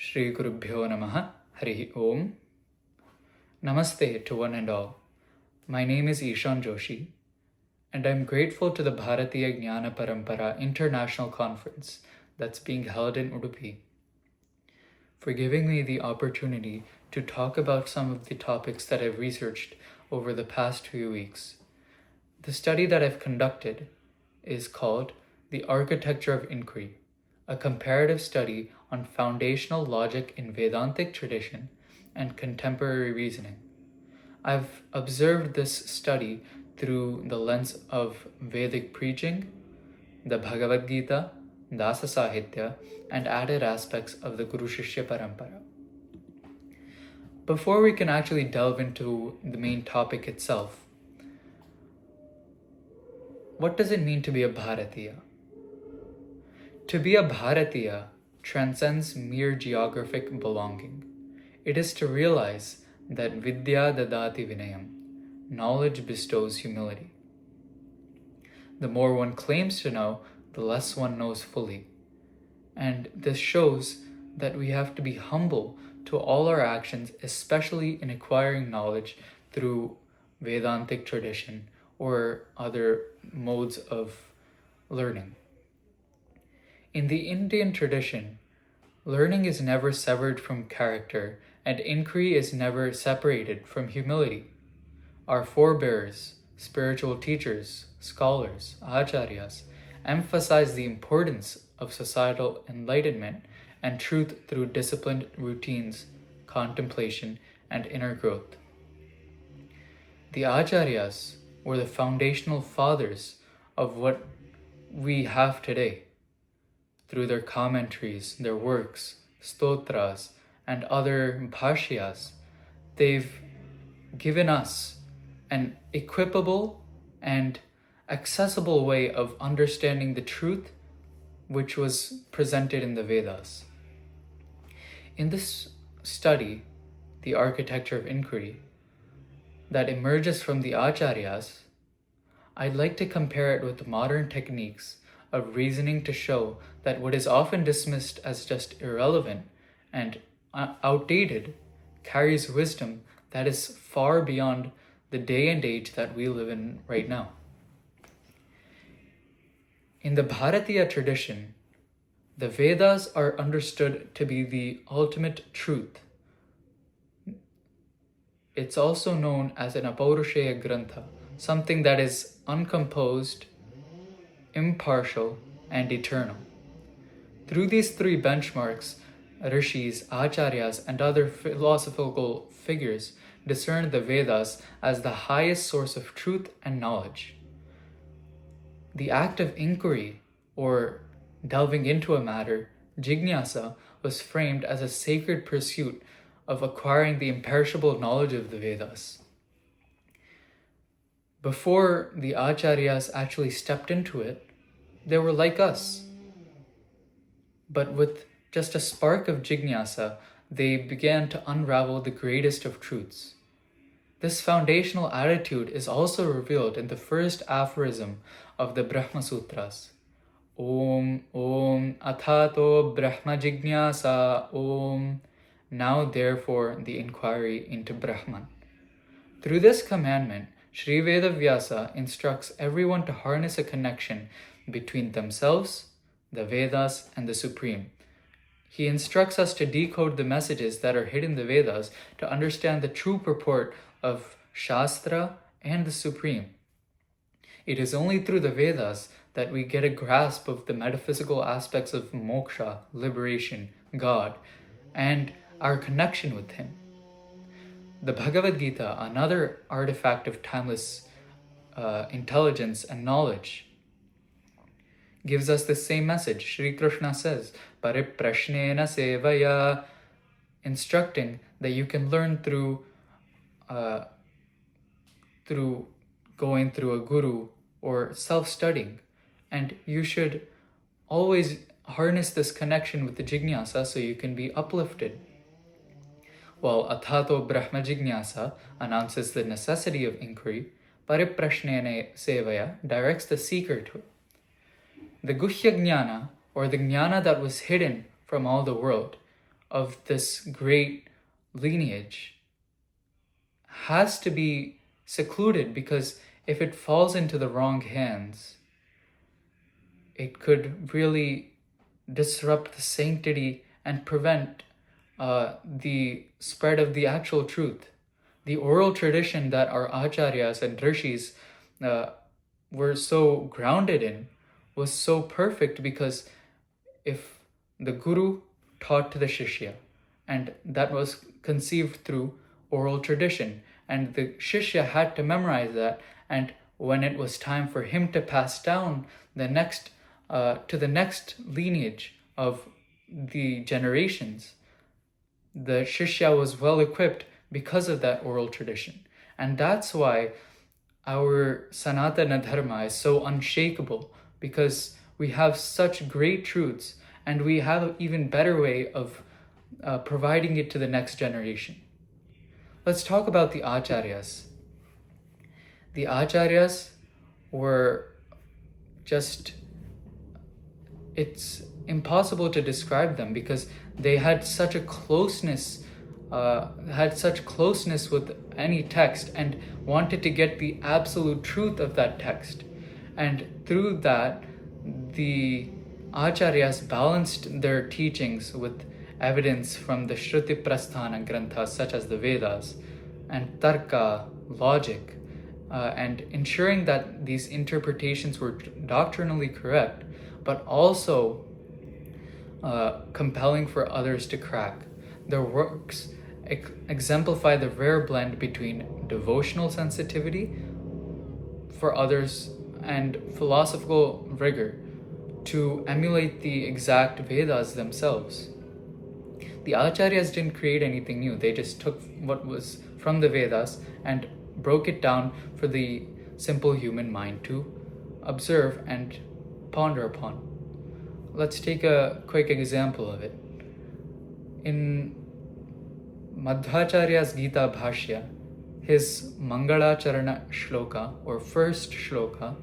Shri Gurubhyo Namaha Harihi Om. Namaste to one and all. My name is Eshanj Joshi, and I'm grateful to the Bharatiya Jnana Parampara International Conference that's being held in Udupi for giving me the opportunity to talk about some of the topics that I've researched over the past few weeks. The study that I've conducted is called The Architecture of Inquiry, a comparative study on foundational logic in Vedantic tradition and contemporary reasoning. I've observed this study through the lens of Vedic preaching, the Bhagavad Gita, Dasa sahitya, and added aspects of the Guru Shishya Parampara. Before we can actually delve into the main topic itself, what does it mean to be a Bharatiya? To be a Bharatiya transcends mere geographic belonging. It is to realize that vidya dadati vinayam, knowledge bestows humility. The more one claims to know, the less one knows fully. And this shows that we have to be humble to all our actions, especially in acquiring knowledge through Vedantic tradition or other modes of learning. In the Indian tradition, learning is never severed from character, and inquiry is never separated from humility. Our forebears, spiritual teachers, scholars, acharyas, emphasize the importance of societal enlightenment and truth through disciplined routines, contemplation, and inner growth. The acharyas were the foundational fathers of what we have today. Through their commentaries, their works, stotras, and other bhashyas, they've given us an equipable and accessible way of understanding the truth which was presented in the Vedas. In this study, the architecture of inquiry, that emerges from the acharyas, I'd like to compare it with modern techniques of reasoning to show that what is often dismissed as just irrelevant and outdated carries wisdom that is far beyond the day and age that we live in right now. In the Bharatiya tradition, the Vedas are understood to be the ultimate truth. It's also known as an apaurusheya grantha, something that is uncomposed, impartial, and eternal. Through these three benchmarks, rishis, acharyas, and other philosophical figures discern the Vedas as the highest source of truth and knowledge. The act of inquiry, or delving into a matter, jignasa, was framed as a sacred pursuit of acquiring the imperishable knowledge of the Vedas. Before the acharyas actually stepped into it, they were like us. But with just a spark of jignasa, they began to unravel the greatest of truths. This foundational attitude is also revealed in the first aphorism of the Brahma Sutras. Om, Om, Athato Brahma Jignasa, Om. Now therefore the inquiry into Brahman. Through this commandment, Sri Vedavyasa instructs everyone to harness a connection between themselves, the Vedas, and the Supreme. He instructs us to decode the messages that are hidden in the Vedas to understand the true purport of Shastra and the Supreme. It is only through the Vedas that we get a grasp of the metaphysical aspects of moksha, liberation, God, and our connection with Him. The Bhagavad Gita, another artifact of timeless intelligence and knowledge, gives us the same message. Shri Krishna says, Pariprashnena sevaya, instructing that you can learn through going through a guru or self-studying. And you should always harness this connection with the jignasa so you can be uplifted. While Athato Brahma Jignasa announces the necessity of inquiry, Pariprashnena sevaya directs the seeker to it. The Guhya Jnana, or the Jnana that was hidden from all the world, of this great lineage has to be secluded, because if it falls into the wrong hands, it could really disrupt the sanctity and prevent the spread of the actual truth. The oral tradition that our acharyas and rishis were so grounded in was so perfect, because if the guru taught to the shishya, and that was conceived through oral tradition, and the shishya had to memorize that, and when it was time for him to pass down the next to the next lineage of the generations, the shishya was well equipped because of that oral tradition. And that's why our Sanatana Dharma is so unshakable, because we have such great truths, and we have an even better way of providing it to the next generation. Let's talk about the acharyas. The acharyas were just, it's impossible to describe them, because they had such a closeness with any text, and wanted to get the absolute truth of that text. And through that, the acharyas balanced their teachings with evidence from the Shruti Prasthana Granthas, such as the Vedas, and Tarka, logic, and ensuring that these interpretations were doctrinally correct, but also compelling for others to crack. Their works exemplify the rare blend between devotional sensitivity for others and philosophical rigor to emulate the exact Vedas themselves. The acharyas didn't create anything new. They just took what was from the Vedas and broke it down for the simple human mind to observe and ponder upon. Let's take a quick example of it. In Madhvacharya's Gita Bhashya, his Mangalacharana shloka, or first shloka,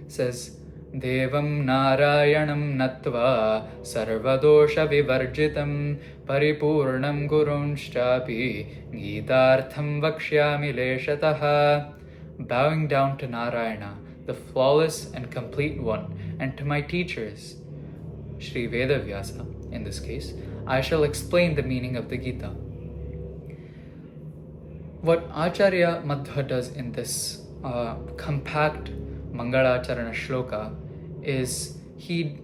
says, Devam Narayanam Natva Sarvadosha Vivarjitam Paripurnam Gurunshchapi Gitartham Vakshyami Leshataha. Bowing down to Narayana, the flawless and complete one, and to my teachers, Sri Vedavyasa in this case, I shall explain the meaning of the Gita. What Acharya Madhva does in this compact Mangalacharana shloka is he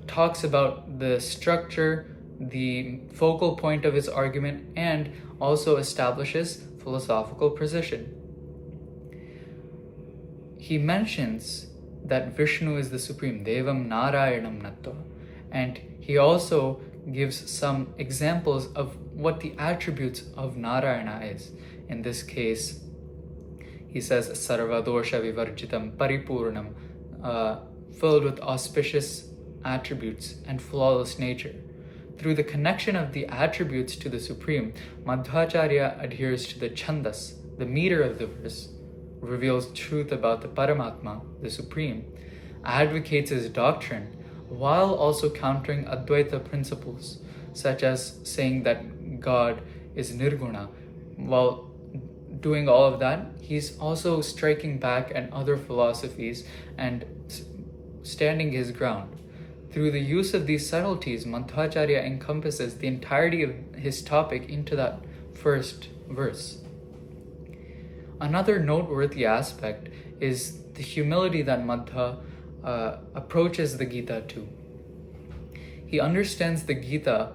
talks about the structure, the focal point of his argument, and also establishes philosophical precision. He mentions that Vishnu is the supreme, Devam Narayanam Natva, and he also gives some examples of what the attributes of Narayana is. In this case, he says Sarvadosha Vivarjitam Paripurnam, filled with auspicious attributes and flawless nature. Through the connection of the attributes to the Supreme, Madhvacharya adheres to the chandas, the meter of the verse, reveals truth about the Paramatma, the Supreme, advocates his doctrine, while also countering Advaita principles, such as saying that God is Nirguna. While doing all of that, he's also striking back at other philosophies and standing his ground. Through the use of these subtleties, Madhvacharya encompasses the entirety of his topic into that first verse. Another noteworthy aspect is the humility that Madhva approaches the Gita to. He understands the Gita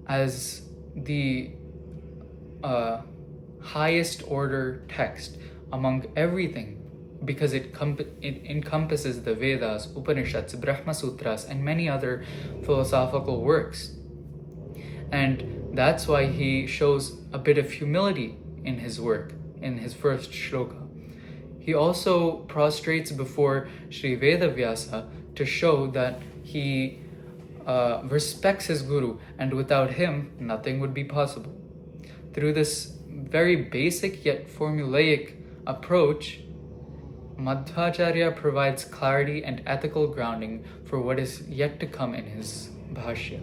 as the highest order text among everything, because it encompasses the Vedas, Upanishads, Brahma Sutras, and many other philosophical works. And that's why he shows a bit of humility in his work, in his first shloka. He also prostrates before Sri Vedavyasa to show that he respects his guru, and without him, nothing would be possible. Through this very basic yet formulaic approach, Madhvacharya provides clarity and ethical grounding for what is yet to come in his Bhashya.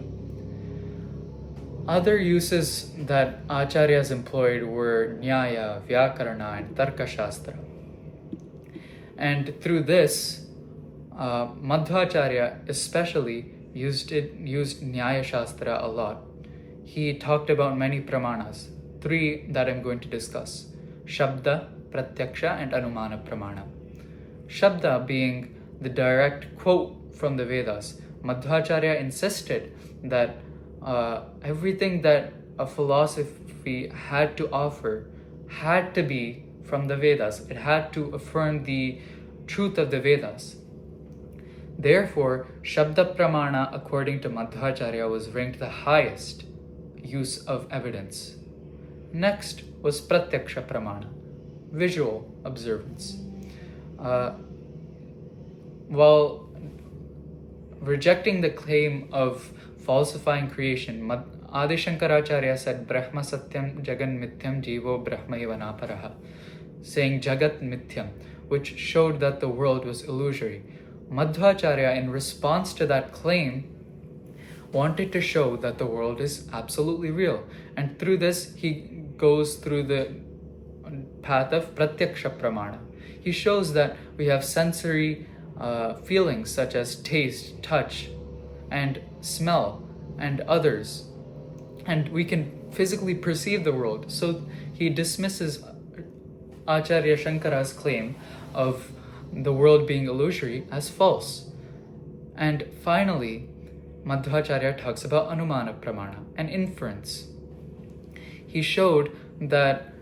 Other uses that acharyas employed were nyaya, vyakarana, and tarkashastra. And through this, Madhvacharya especially used Nyaya Shastra a lot. He talked about many pramanas, 3 that I'm going to discuss: Shabda, Pratyaksha, and Anumana Pramana. Shabda being the direct quote from the Vedas. Madhvacharya insisted that everything that a philosophy had to offer had to be from the Vedas. It had to affirm the truth of the Vedas. Therefore, Shabda Pramana, according to Madhvacharya, was ranked the highest use of evidence. Next was Pratyaksha Pramana, visual observance. While rejecting the claim of falsifying creation, Adi Shankaracharya said, Brahma Satyam Jagan Mithyam Jivo Brahma Ivanaparaha, saying Jagat Mithyam, which showed that the world was illusory. Madhvacharya, in response to that claim, wanted to show that the world is absolutely real. And through this, he goes through the path of Pratyaksha Pramana. He shows that we have sensory feelings such as taste, touch, and smell, and others. And we can physically perceive the world. So he dismisses Acharya Shankara's claim of the world being illusory as false. And finally, Madhvacharya talks about Anumana Pramana, an inference. He showed that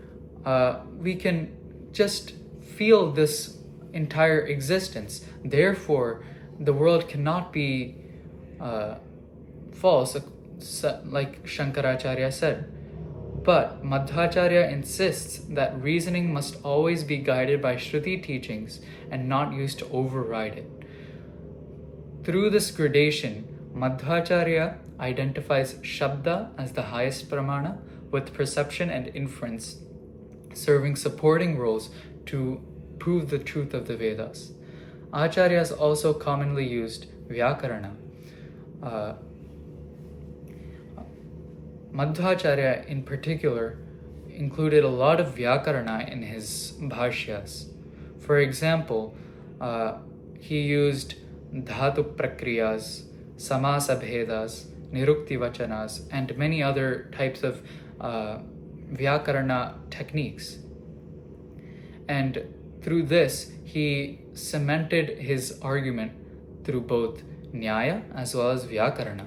we can just feel this entire existence. Therefore, the world cannot be false, like Shankaracharya said. But Madhvacharya insists that reasoning must always be guided by Shruti teachings and not used to override it. Through this gradation, Madhvacharya identifies Shabda as the highest pramana, with perception and inference serving supporting roles to prove the truth of the Vedas. Acharyas also commonly used Vyakarana. Madhvacharya in particular included a lot of Vyakarana in his bhashyas. For example, he used dhatu prakriyas, samasa bhedas, nirukti vachanas, and many other types of Vyakarana techniques. And through this, he cemented his argument through both Nyaya as well as Vyakarana.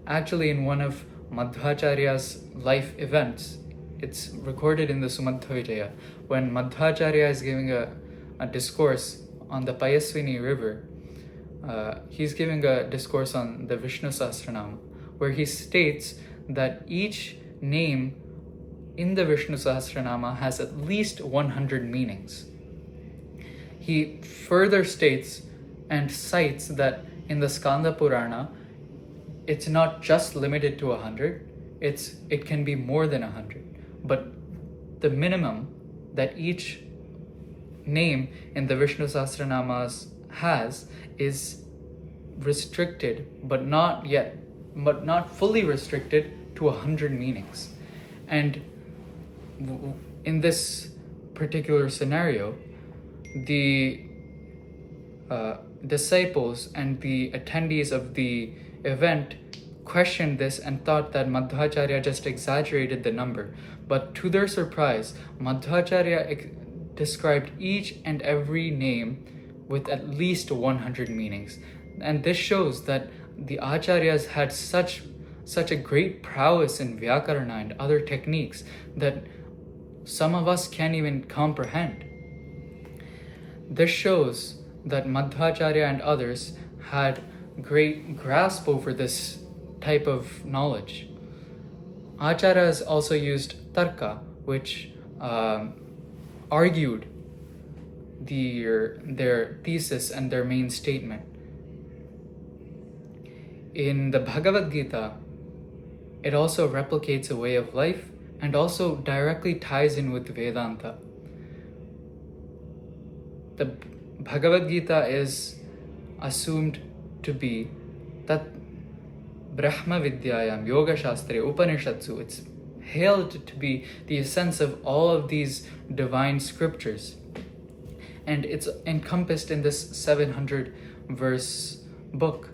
Actually, in one of Madhvacharya's life events, it's recorded in the Sumadhvijaya, when Madhvacharya is giving a discourse on the Payasvini river. He's giving a discourse on the Vishnu Sahasranama, where he states that each name in the Vishnu Sahasranama has at least 100 meanings. He further states and cites that in the Skanda Purana, it's not just limited to 100, it can be more than 100. But the minimum that each name in the Vishnu Sahasranamas has is restricted, but not fully restricted to 100 meanings. And in this particular scenario, the disciples and the attendees of the event questioned this and thought that Madhvacharya just exaggerated the number. But to their surprise, Madhvacharya described each and every name with at least 100 meanings. And this shows that the acharyas had such a great prowess in Vyakarana and other techniques that some of us can't even comprehend. This shows that Madhvacharya and others had great grasp over this type of knowledge. Acharyas also used tarka, which argued their thesis and their main statement. In the Bhagavad Gita, it also replicates a way of life and also directly ties in with Vedanta. The Bhagavad Gita is assumed to be Brahma Vidyayam, Yoga Shastre, Upanishatsu. It's hailed to be the essence of all of these divine scriptures. And it's encompassed in this 700 verse book.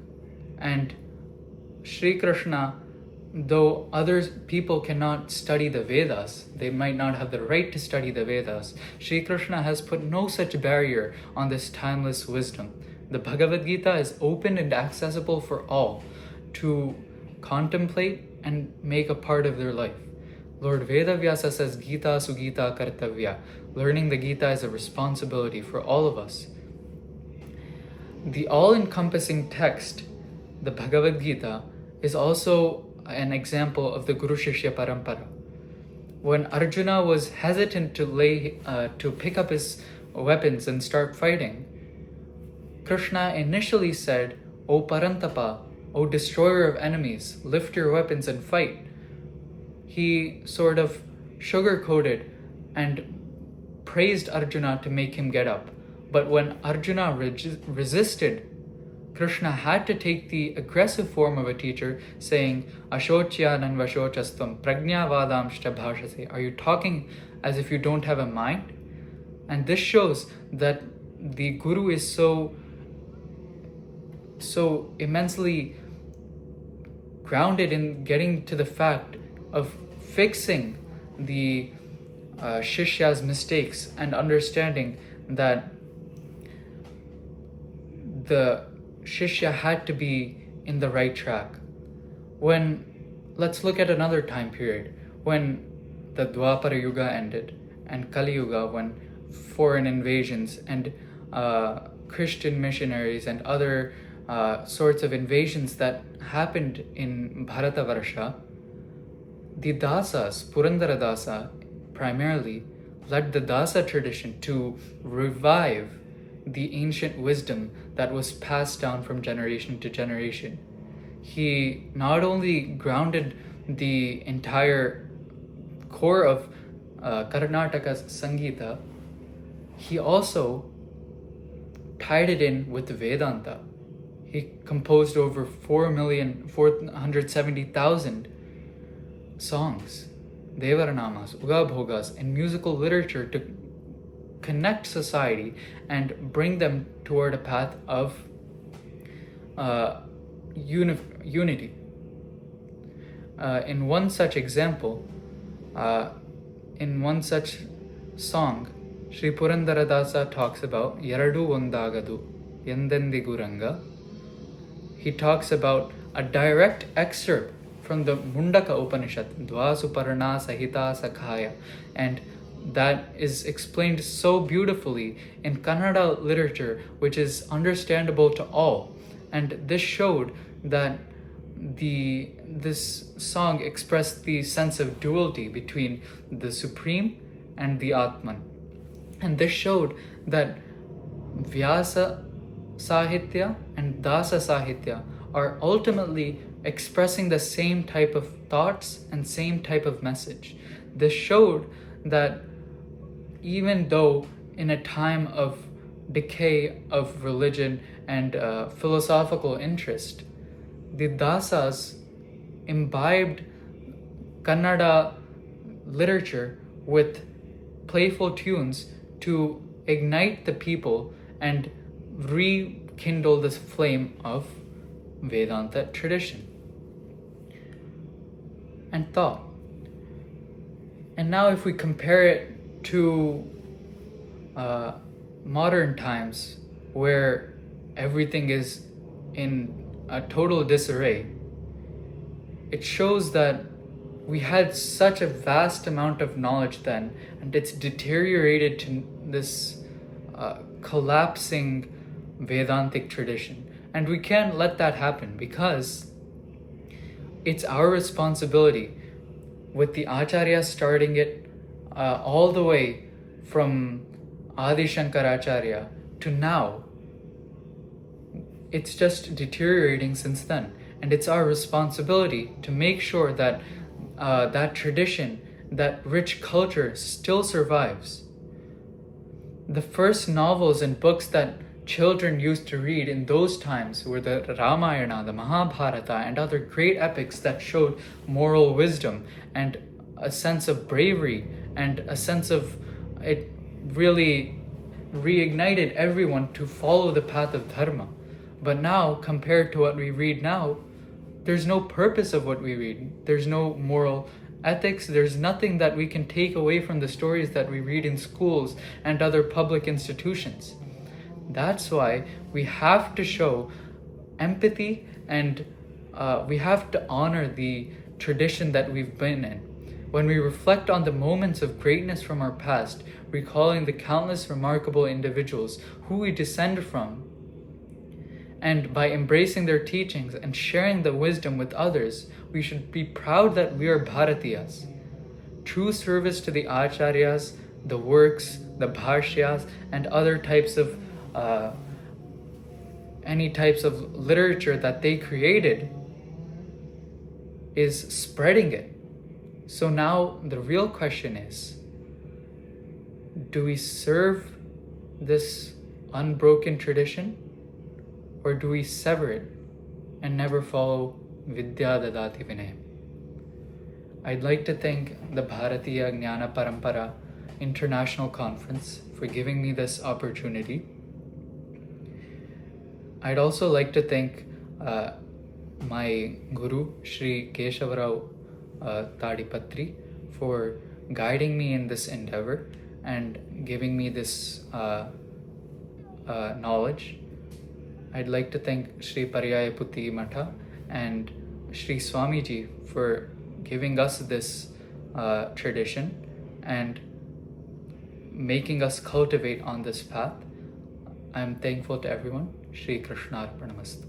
And Sri Krishna, though other people cannot study the Vedas, they might not have the right to study the Vedas, Sri Krishna has put no such barrier on this timeless wisdom. The Bhagavad Gita is open and accessible for all to contemplate and make a part of their life. Lord Vedavyasa says, Gita Sugita Kartavya. Learning the Gita is a responsibility for all of us. The all-encompassing text, the Bhagavad Gita, is also an example of the Guru Shishya Parampara. When Arjuna was hesitant to pick up his weapons and start fighting, Krishna initially said, O Parantapa, O destroyer of enemies, lift your weapons and fight. He sort of sugar-coated and praised Arjuna to make him get up. But when Arjuna resisted, Krishna had to take the aggressive form of a teacher, saying, Ashocyanan vashochastam prajnavadamshta bhashase. Are you talking as if you don't have a mind? And this shows that the Guru is so immensely grounded in getting to the fact of fixing the Shishya's mistakes and understanding that the Shishya had to be in the right track. Let's look at another time period, when the Dwapara Yuga ended and Kali Yuga, when foreign invasions and Christian missionaries and other sorts of invasions that happened in Bharatavarsha, the Dasas, Purandara Dasa primarily, led the Dasa tradition to revive the ancient wisdom that was passed down from generation to generation. He not only grounded the entire core of Karnataka's Sangita, he also tied it in with Vedanta. He composed over 4,470,000 songs, Devaranamas, Ugabhogas, and musical literature to connect society and bring them toward a path of unity. In one such example, in one such song, Sri Purandara Dasa talks about Yaradu Ondagadu, Yendendiguranga. He talks about a direct excerpt from the Mundaka Upanishad, Dvasuparna Sahita Sakhaya, and that is explained so beautifully in Kannada literature, which is understandable to all. And this showed that this song expressed the sense of duality between the Supreme and the Atman. And this showed that Vyasa Sahitya and Dasa Sahitya are ultimately expressing the same type of thoughts and same type of message. This showed that even though in a time of decay of religion and philosophical interest, the Dasas imbibed Kannada literature with playful tunes to ignite the people and rekindle this flame of Vedanta tradition and thought. And now if we compare it to modern times, where everything is in a total disarray, it shows that we had such a vast amount of knowledge then, and it's deteriorated to this collapsing Vedantic tradition. And we can't let that happen, because it's our responsibility, with the acharyas starting it all the way from Adi Shankaracharya to now. It's just deteriorating since then, and it's our responsibility to make sure that that tradition, that rich culture still survives. The first novels and books that children used to read in those times were the Ramayana, the Mahabharata, and other great epics that showed moral wisdom and a sense of bravery and a sense of it really reignited everyone to follow the path of dharma. But now, compared to what we read now, there's no purpose of what we read. There's no moral ethics. There's nothing that we can take away from the stories that we read in schools and other public institutions. That's why we have to show empathy and we have to honor the tradition that we've been in. When we reflect on the moments of greatness from our past, recalling the countless remarkable individuals who we descend from, and by embracing their teachings and sharing the wisdom with others, we should be proud that we are Bharatiyas. True service to the acharyas, the works, the bhashyas, and other types of any types of literature that they created is spreading it. So now the real question is, do we serve this unbroken tradition, or do we sever it and never follow Vidya Dadati Vinay? I'd like to thank the Bharatiya Jnana Parampara International Conference for giving me this opportunity. I'd also like to thank my Guru, Sri Keshavarao Tadipatri, for guiding me in this endeavor and giving me this knowledge. I'd like to thank Sri Paryayaputi Matha and Sri Swamiji for giving us this tradition and making us cultivate on this path. I'm thankful to everyone. Shri Krishna Arpanamastu.